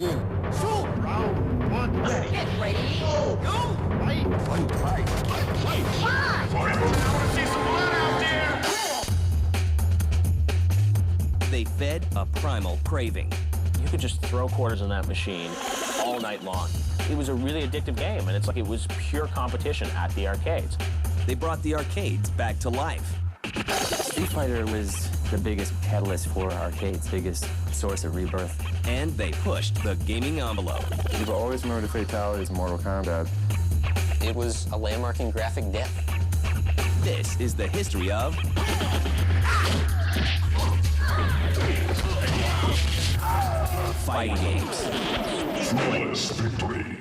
Shoot! Round one. Get ready. Go! Fight! Fight! Fight! Fight! I want to see some blood out there! They fed a primal craving. You could just throw quarters in that machine all night long. It was a really addictive game, and it's like it was pure competition at the arcades. They brought the arcades back to life. Street Fighter was the biggest catalyst for arcades, biggest source of rebirth. And they pushed the gaming envelope. People always remember the fatalities in Mortal Kombat. It was a landmark in graphic depth. This is the history of fighting games. Flawless victory.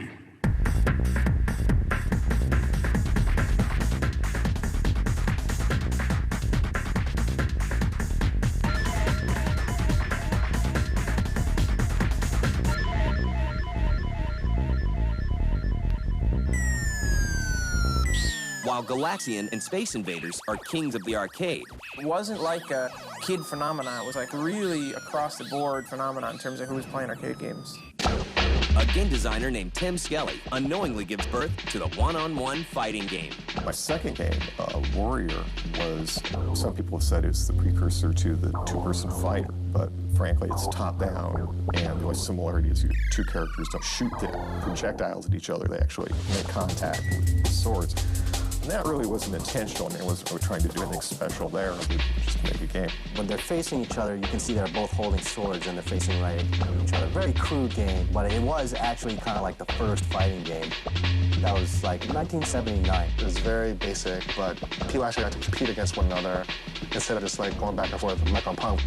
While Galaxian and Space Invaders are kings of the arcade, It wasn't like a kid phenomenon. It was like really across the board phenomenon in terms of who was playing arcade games. a game designer named Tim Skelly unknowingly gives birth to the one-on-one fighting game. My second game, Warrior, was, some people have said it's the precursor to the two-person fighter, but frankly, it's top-down, and the only similarity is your two characters don't shoot the projectiles at each other. They actually make contact with swords. And that really wasn't intentional. I mean, we were trying to do anything special there. We just make a game. When they're facing each other, you can see they're both holding swords and they're facing right at each other. Very crude game, but it was actually kind of like the first fighting game. That was like 1979. It was very basic, but people actually had to compete against one another instead of just like going back and forth like on punk.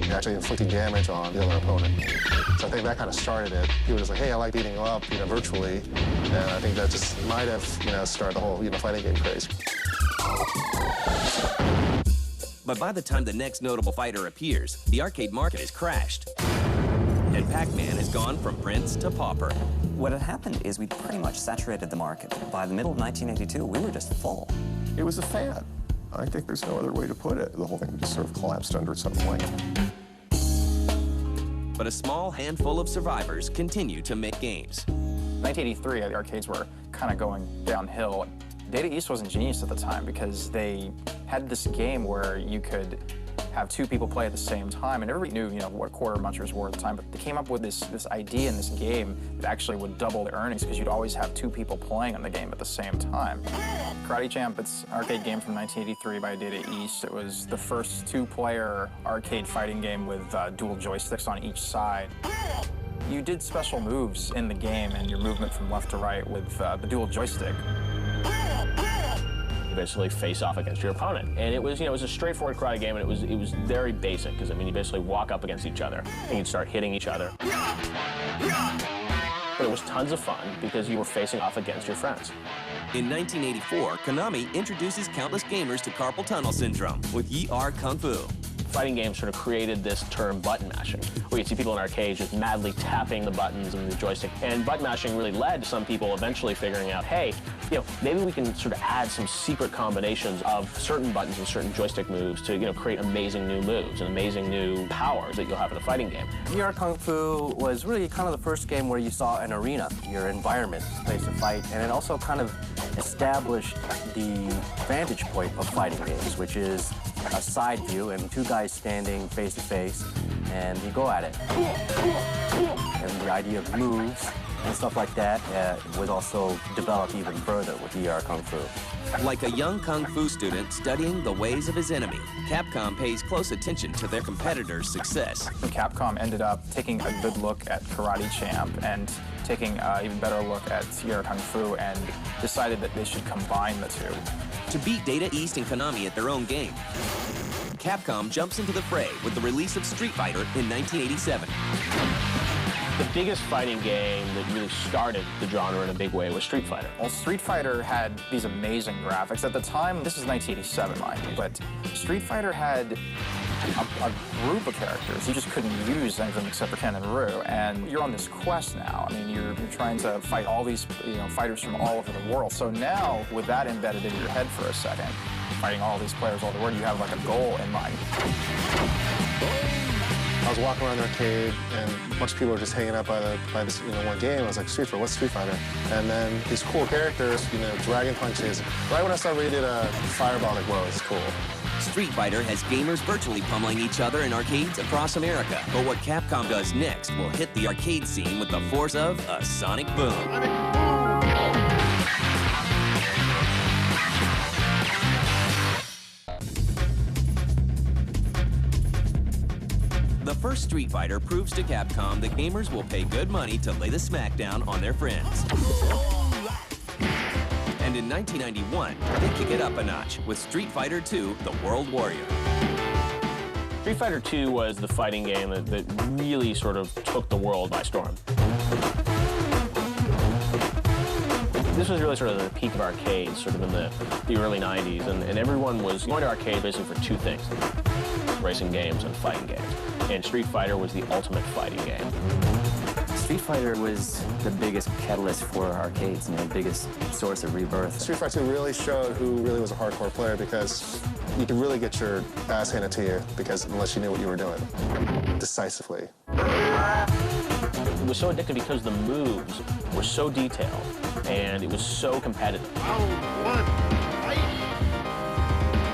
You're actually inflicting damage on the other opponent. So I think that kind of started it. People were just like, hey, I like beating you up, virtually. And I think that just might have, started the whole, fighting game craze. But by the time the next notable fighter appears, the arcade market has crashed. And Pac-Man has gone from prince to pauper. What had happened is we pretty much saturated the market. By the middle of 1982, we were just full. It was a fad. I think there's no other way to put it. The whole thing just sort of collapsed under its own weight. But a small handful of survivors continue to make games. 1983, the arcades were kind of going downhill. Data East was ingenious at the time because they had this game where you could have two people play at the same time, and everybody knew, what quarter munchers were at the time, but they came up with this idea in this game that actually would double the earnings because you'd always have two people playing on the game at the same time. Karate Champ, it's an arcade game from 1983 by Data East. It was the first two-player arcade fighting game with dual joysticks on each side. You did special moves in the game and your movement from left to right with the dual joystick. You basically face off against your opponent. And it was, it was a straightforward karate game, and it was very basic, because, you basically walk up against each other, and you'd start hitting each other. But it was tons of fun, because you were facing off against your friends. In 1984, Konami introduces countless gamers to carpal tunnel syndrome with ER Kung Fu. Fighting games sort of created this term button mashing, where you'd see people in arcades just madly tapping the buttons and the joystick. And button mashing really led to some people eventually figuring out, hey, maybe we can sort of add some secret combinations of certain buttons and certain joystick moves to, create amazing new moves and amazing new powers that you'll have in a fighting game. ER Kung Fu was really kind of the first game where you saw an arena, your environment, place to fight, and it also kind of established the vantage point of fighting games, which is a side view and two guys standing face to face, and you go at it. And the idea of moves and stuff like that was also developed even further with ER Kung Fu. Like a young Kung Fu student studying the ways of his enemy, Capcom pays close attention to their competitors' success. Capcom ended up taking a good look at Karate Champ and taking an even better look at ER Kung Fu and decided that they should combine the two. To beat Data East and Konami at their own game, Capcom jumps into the fray with the release of Street Fighter in 1987. The biggest fighting game that really started the genre in a big way was Street Fighter. Well, Street Fighter had these amazing graphics. At the time, this is 1987, mind you, but Street Fighter had a group of characters. You just couldn't use any of them except for Ken and Ryu, and you're on this quest now. I mean, you're trying to fight all these fighters from all over the world. So now, with that embedded in your head for a second, fighting all these players all over the world, you have like a goal in mind. I was walking around the arcade, and a bunch of people were just hanging out by this one game. I was like, Street Fighter, what's Street Fighter? And then these cool characters, dragon punches. Right when I saw we did a fireball, like, whoa, it's cool. Street Fighter has gamers virtually pummeling each other in arcades across America. But what Capcom does next will hit the arcade scene with the force of a sonic boom. The first Street Fighter proves to Capcom that gamers will pay good money to lay the smackdown on their friends. And in 1991, they kick it up a notch with Street Fighter II, The World Warrior. Street Fighter II was the fighting game that really sort of took the world by storm. This was really sort of the peak of arcades, sort of in the early 90s, and everyone was going to arcade basically for two things: racing games and fighting games. And Street Fighter was the ultimate fighting game. Street Fighter was the biggest catalyst for arcades, the biggest source of rebirth. Street Fighter 2 really showed who really was a hardcore player, because you could really get your ass handed to you unless you knew what you were doing decisively. It was so addictive because the moves were so detailed and it was so competitive.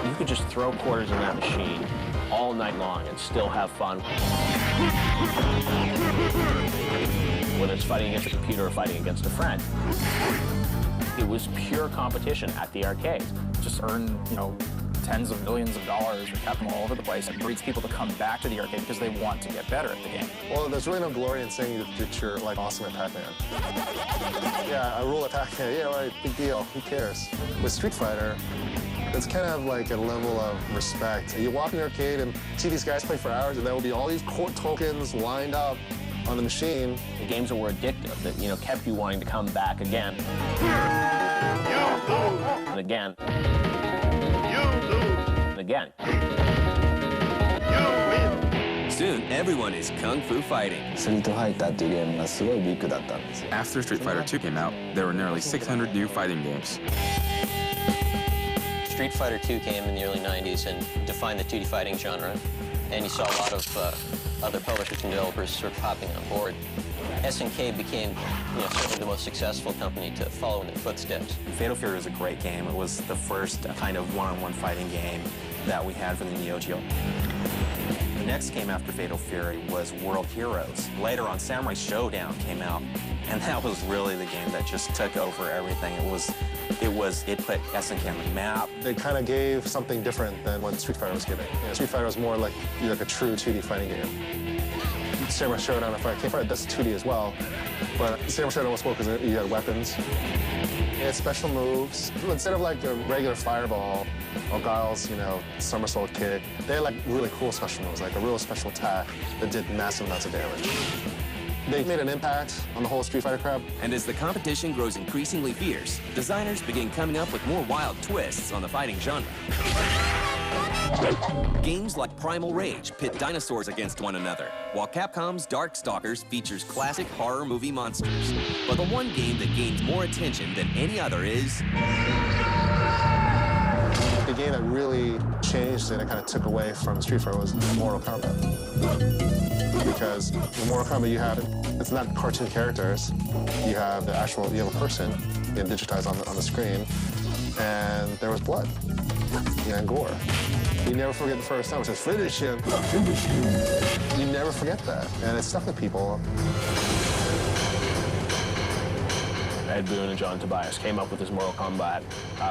You could just throw quarters in that machine all night long and still have fun. Whether it's fighting against a computer or fighting against a friend. It was pure competition at the arcade. Just earn, tens of millions of dollars or cap them all over the place. It breeds people to come back to the arcade because they want to get better at the game. Well, there's really no glory in saying that you're awesome at Pac-Man. Yeah, I rule at Pac-Man. Yeah, right, big deal. Who cares? With Street Fighter, it's kind of like a level of respect. You walk in the arcade and see these guys play for hours, and there will be all these court tokens lined up on the machine. The games that were addictive, that kept you wanting to come back again. And again. And again. Soon, everyone is kung fu fighting. After Street Fighter II came out, there were nearly 600 new fighting games. Street Fighter II came in the early 90s and defined the 2D fighting genre, and you saw a lot of other publishers and developers sort of hopping on board. SNK became, certainly the most successful company to follow in their footsteps. Fatal Fury was a great game. It was the first kind of one-on-one fighting game that we had for the Neo Geo. The next game after Fatal Fury was World Heroes. Later on, Samurai Showdown came out, and that was really the game that just took over everything. It put SNK on the map. They kind of gave something different than what Street Fighter was giving. Street Fighter was more like a true 2D fighting game. Samurai Showdown, if I can't find it, that's 2D as well. But Samurai Showdown was cool because you had weapons. It had special moves. Instead of like a regular fireball or Guile's, somersault kick, they had like really cool special moves, like a real special attack that did massive amounts of damage. They made an impact on the whole Street Fighter crowd. And as the competition grows increasingly fierce, designers begin coming up with more wild twists on the fighting genre. Games like Primal Rage pit dinosaurs against one another, while Capcom's Darkstalkers features classic horror movie monsters. But the one game that gains more attention than any other is... The game that really changed it and kind of took away from Street Fighter was Mortal Kombat. Because in Mortal Kombat it's not cartoon characters, you have a person digitized on the screen, and there was blood and gore. You never forget the first time. It says, finish him, finish him. You never forget that, and it stuck with people. Ed Boon and John Tobias came up with this Mortal Kombat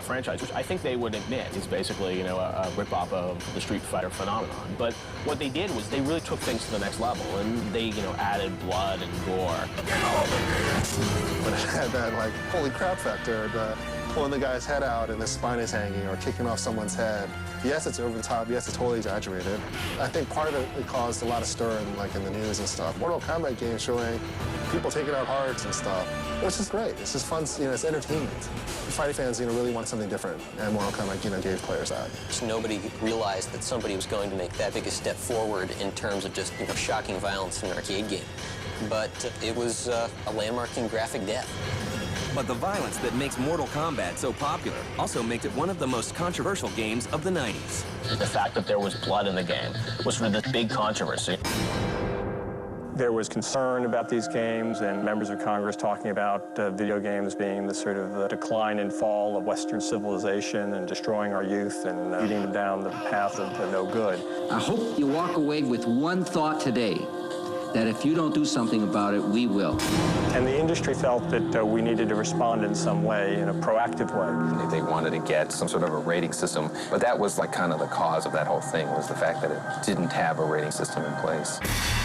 franchise, which I think they would admit is basically, a rip-off of the Street Fighter phenomenon. But what they did was they really took things to the next level, and they, added blood and gore. But it had that, holy crap factor, pulling the guy's head out and the spine is hanging, or kicking off someone's head. Yes, it's over the top. Yes, it's totally exaggerated. I think part of it caused a lot of stir in the news and stuff. Mortal Kombat game showing people taking out hearts and stuff. It was just great. It's just fun. It's entertainment. Fighting fans, really wanted something different, and Mortal Kombat, gave players that. Just nobody realized that somebody was going to make that big a step forward in terms of just, shocking violence in an arcade game. But it was a landmark in graphic death. But the violence that makes Mortal Kombat so popular also makes it one of the most controversial games of the 90s. The fact that there was blood in the game was sort of this big controversy. There was concern about these games and members of Congress talking about video games being the sort of decline and fall of Western civilization and destroying our youth and leading them down the path of no good. I hope you walk away with one thought today, that if you don't do something about it, we will. And the industry felt that we needed to respond in some way, in a proactive way. They wanted to get some sort of a rating system, but that was like kind of the cause of that whole thing, was the fact that it didn't have a rating system in place.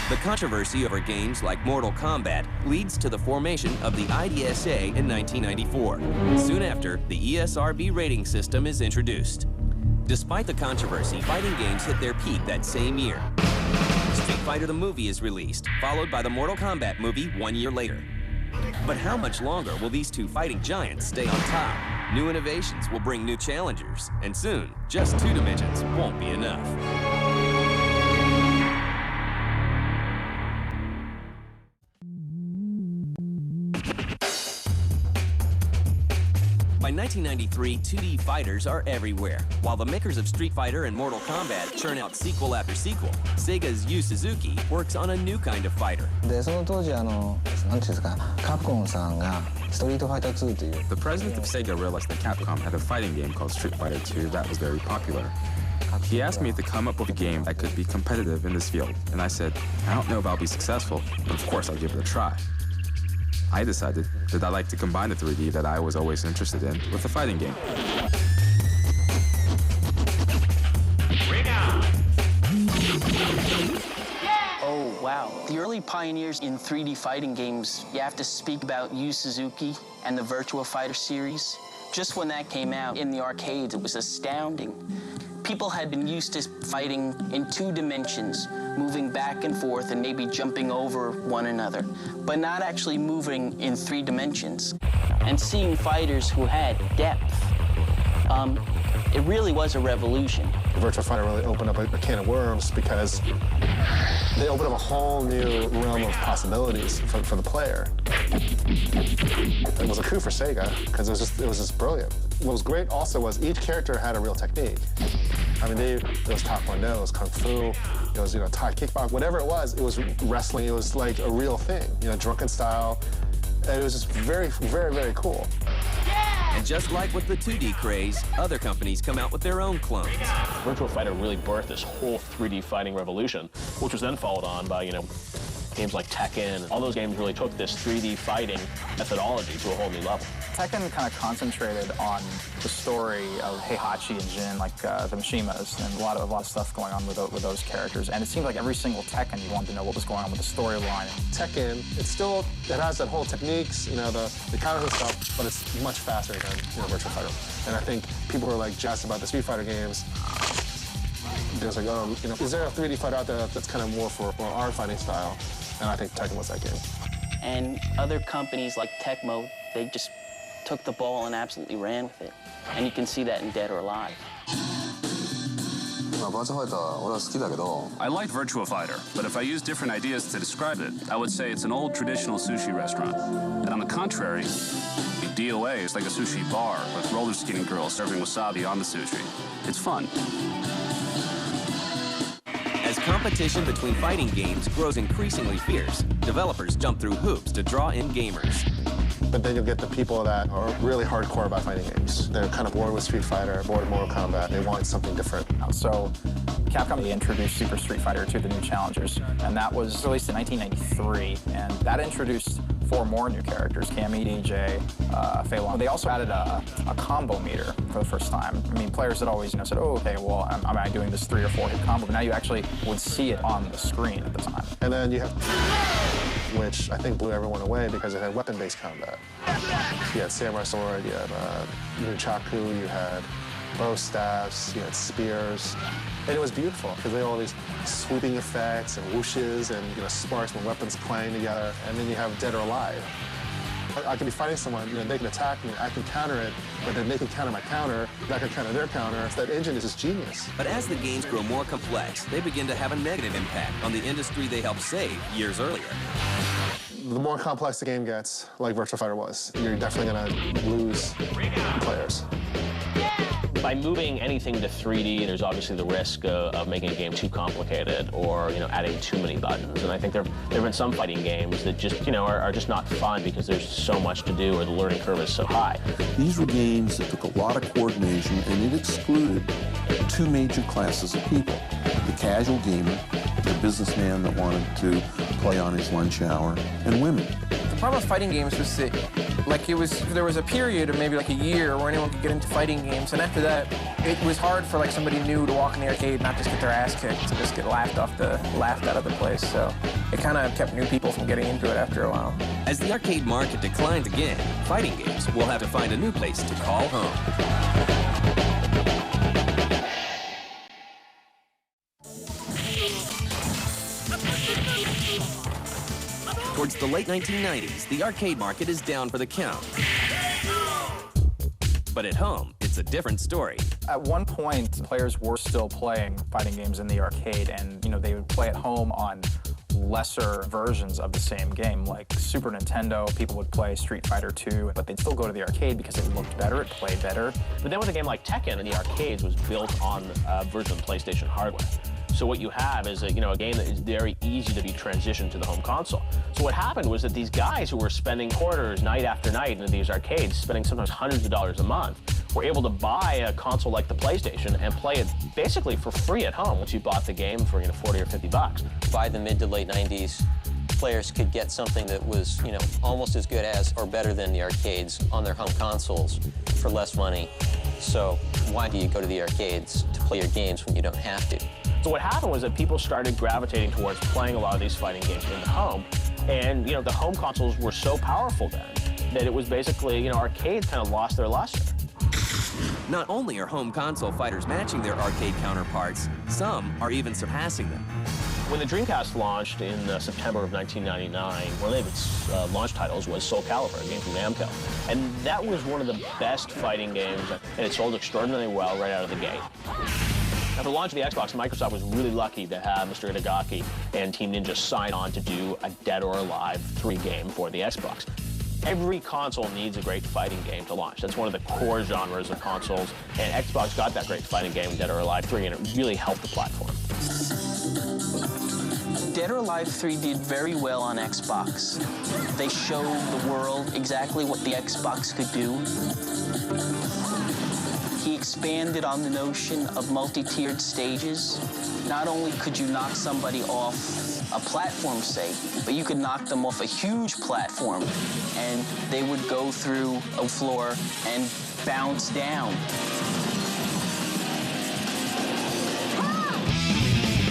The controversy over games like Mortal Kombat leads to the formation of the IDSA in 1994. Soon after, the ESRB rating system is introduced. Despite the controversy, fighting games hit their peak that same year. Street Fighter the movie is released, followed by the Mortal Kombat movie 1 year later. But how much longer will these two fighting giants stay on top? New innovations will bring new challengers, and soon, just 2 dimensions won't be enough. By 1993, 2D fighters are everywhere. While the makers of Street Fighter and Mortal Kombat churn out sequel after sequel, Sega's Yu Suzuki works on a new kind of fighter. The president of Sega realized that Capcom had a fighting game called Street Fighter 2 that was very popular. He asked me to come up with a game that could be competitive in this field, and I said, I don't know if I'll be successful, but of course I'll give it a try. I decided that I'd like to combine the 3D that I was always interested in with a fighting game. Oh, wow. The early pioneers in 3D fighting games, you have to speak about Yu Suzuki and the Virtua Fighter series. Just when that came out in the arcades, it was astounding. People had been used to fighting in 2 dimensions, moving back and forth and maybe jumping over one another, but not actually moving in 3 dimensions. And seeing fighters who had depth, it really was a revolution. Virtua Fighter really opened up a can of worms because they opened up a whole new realm of possibilities for the player. It was a coup for Sega because it was just brilliant. What was great also was each character had a real technique. I mean, it was Taekwondo, it was Kung Fu, it was, Thai kickbox, whatever it was wrestling, it was like a real thing, drunken style. And it was just very, very, very cool. And just like with the 2D craze, other companies come out with their own clones. Virtua Fighter really birthed this whole 3D fighting revolution, which was then followed on by, games like Tekken. All those games really took this 3D fighting methodology to a whole new level. Tekken kind of concentrated on the story of Heihachi and Jin, like the Mishimas, and a lot of stuff going on with those characters. And it seemed like every single Tekken, you wanted to know what was going on with the storyline. Tekken, it has that whole techniques, the counters and stuff, but it's much faster than Virtua Fighter. And I think people who are like jazzed about the Street Fighter games. There's like, is there a 3D fighter out there that's kind of more for our fighting style? And I think Tekken was that game. And other companies like Tecmo, they just took the ball and absolutely ran with it. And you can see that in Dead or Alive. I like Virtua Fighter, but if I use different ideas to describe it, I would say it's an old traditional sushi restaurant. And on the contrary, DOA is like a sushi bar with roller skating girls serving wasabi on the sushi. It's fun. As competition between fighting games grows increasingly fierce, developers jump through hoops to draw in gamers. But then you'll get the people that are really hardcore about fighting games. They're kind of bored with Street Fighter, bored with Mortal Kombat. They want something different. So Capcom introduced Super Street Fighter to the new challengers, and that was released in 1993, and that introduced 4 more new characters, Cammy, DJ, Fei Long. They also added a combo meter for the first time. I mean, players had always said, oh, okay, well, am I doing this 3 or 4 hit combo? But now you actually would see it on the screen at the time. And then you have, which I think blew everyone away because it had weapon-based combat. You had samurai sword, you had nunchaku, you had bow staffs, you had spears. And it was beautiful because they had all these swooping effects and whooshes and sparks when weapons playing together. And then you have Dead or Alive. I could be fighting someone, they can attack me, I can counter it, but then they can counter my counter, I can counter their counter. That engine is just genius. But as the games grow more complex, they begin to have a negative impact on the industry they helped save years earlier. The more complex the game gets, like Virtua Fighter was, you're definitely going to lose players. By moving anything to 3D, there's obviously the risk of making a game too complicated or, adding too many buttons. And I think there have been some fighting games that just, are just not fun because there's so much to do or the learning curve is so high. These were games that took a lot of coordination, and it excluded two major classes of people. The casual gamer, the businessman that wanted to play on his lunch hour, and women. The problem with fighting games was that, there was a period of maybe like a year where anyone could get into fighting games, and after that, it was hard for somebody new to walk in the arcade and not just get their ass kicked, and just get laughed out of the place. So it kind of kept new people from getting into it after a while. As the arcade market declines again, fighting games will have to find a new place to call home. Towards the late 1990s, the arcade market is down for the count. But at home, it's a different story. At one point, players were still playing fighting games in the arcade, and they would play at home on lesser versions of the same game. Like Super Nintendo, people would play Street Fighter 2, but they'd still go to the arcade because it looked better, it played better. But then with a game like Tekken in the arcades was built on a version of PlayStation hardware. So what you have is a game that is very easy to be transitioned to the home console. So what happened was that these guys who were spending quarters night after night in these arcades, spending sometimes hundreds of dollars a month, were able to buy a console like the PlayStation and play it basically for free at home once you bought the game for 40 or 50 bucks. By the mid to late 90s, players could get something that was, almost as good as or better than the arcades on their home consoles for less money. So why do you go to the arcades to play your games when you don't have to? So what happened was that people started gravitating towards playing a lot of these fighting games in the home, and the home consoles were so powerful then that it was basically, arcades kind of lost their luster. Not only are home console fighters matching their arcade counterparts, some are even surpassing them. When the Dreamcast launched in September of 1999, one of its launch titles was Soul Calibur, a game from Namco. And that was one of the best fighting games, and it sold extraordinarily well right out of the gate. After the launch of the Xbox, Microsoft was really lucky to have Mr. Itagaki and Team Ninja sign on to do a Dead or Alive 3 game for the Xbox. Every console needs a great fighting game to launch. That's one of the core genres of consoles, and Xbox got that great fighting game, Dead or Alive 3, and it really helped the platform. Dead or Alive 3 did very well on Xbox. They showed the world exactly what the Xbox could do. He expanded on the notion of multi-tiered stages. Not only could you knock somebody off a platform, say, but you could knock them off a huge platform, and they would go through a floor and bounce down.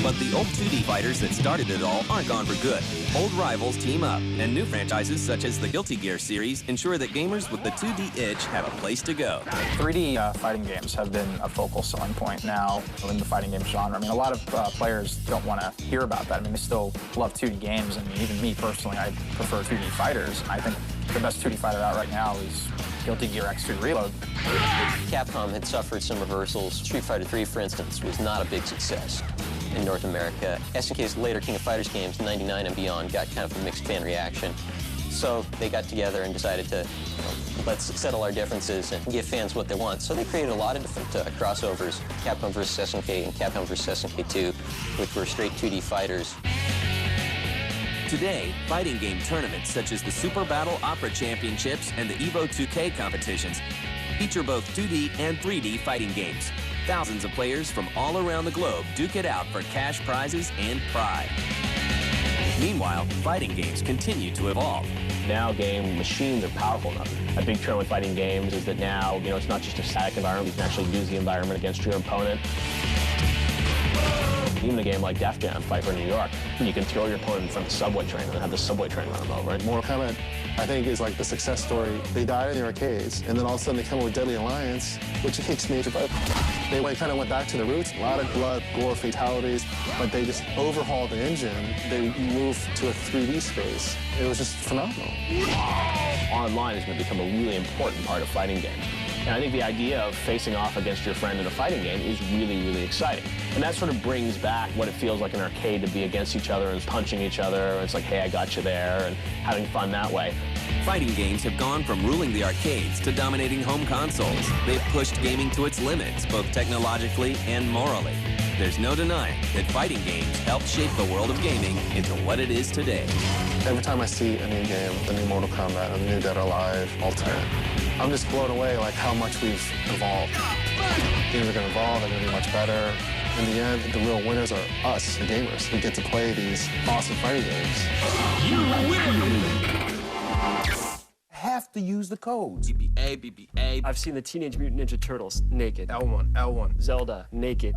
But the old 2D fighters that started it all aren't gone for good. Old rivals team up, and new franchises such as the Guilty Gear series ensure that gamers with the 2D itch have a place to go. 3D fighting games have been a focal selling point now in the fighting game genre. I mean, a lot of players don't want to hear about that. I mean, they still love 2D games. I mean, even me personally, I prefer 2D fighters. I think the best 2D fighter out right now is Guilty Gear X2 Reload. Capcom had suffered some reversals. Street Fighter 3, for instance, was not a big success in North America. SNK's later King of Fighters games, 99 and beyond, got kind of a mixed fan reaction. So they got together and decided to, let's settle our differences and give fans what they want. So they created a lot of different crossovers, Capcom vs. SNK and Capcom vs. SNK 2, which were straight 2D fighters. Today, fighting game tournaments such as the Super Battle Opera Championships and the Evo 2K competitions feature both 2D and 3D fighting games. Thousands of players from all around the globe duke it out for cash prizes and pride. Meanwhile, fighting games continue to evolve. Now game machines are powerful enough. A big trend with fighting games is that now, it's not just a static environment, you can actually use the environment against your opponent. Even a game like Def Jam, Fight for New York, you can throw your opponent in front of the subway train and have the subway train run them over. Mortal Kombat, I think, is like the success story. They died in the arcades, and then all of a sudden they come up with Deadly Alliance, which takes major butt. They kind of went back to the roots. A lot of blood, gore, fatalities, but they just overhauled the engine. They moved to a 3D space. It was just phenomenal. Online is going to become a really important part of fighting games. And I think the idea of facing off against your friend in a fighting game is really, really exciting. And that sort of brings back what it feels like in an arcade to be against each other and punching each other. It's like, hey, I got you there, and having fun that way. Fighting games have gone from ruling the arcades to dominating home consoles. They've pushed gaming to its limits, both technologically and morally. There's no denying that fighting games helped shape the world of gaming into what it is today. Every time I see a new game, the new Mortal Kombat, the new Dead or Alive, Ultimate, I'm just blown away like how much we've evolved. Games are going to evolve, they're going to be much better. In the end, the real winners are us, the gamers, who get to play these awesome fighting games. You win! Have to use the codes. BBA, BBA. I've seen the Teenage Mutant Ninja Turtles naked. L1, L1. Zelda, naked.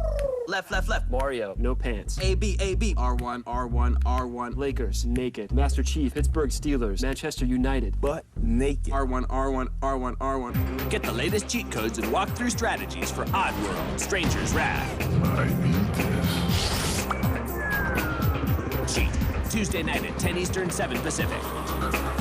Left, left, left. Mario, no pants. AB, AB. R1, R1, R1. Lakers, naked. Master Chief, Pittsburgh Steelers, Manchester United. But naked. R1, R1, R1, R1. Get the latest cheat codes and walkthrough strategies for Oddworld, Stranger's Wrath. Cheat. Tuesday night at 10 Eastern, 7 Pacific.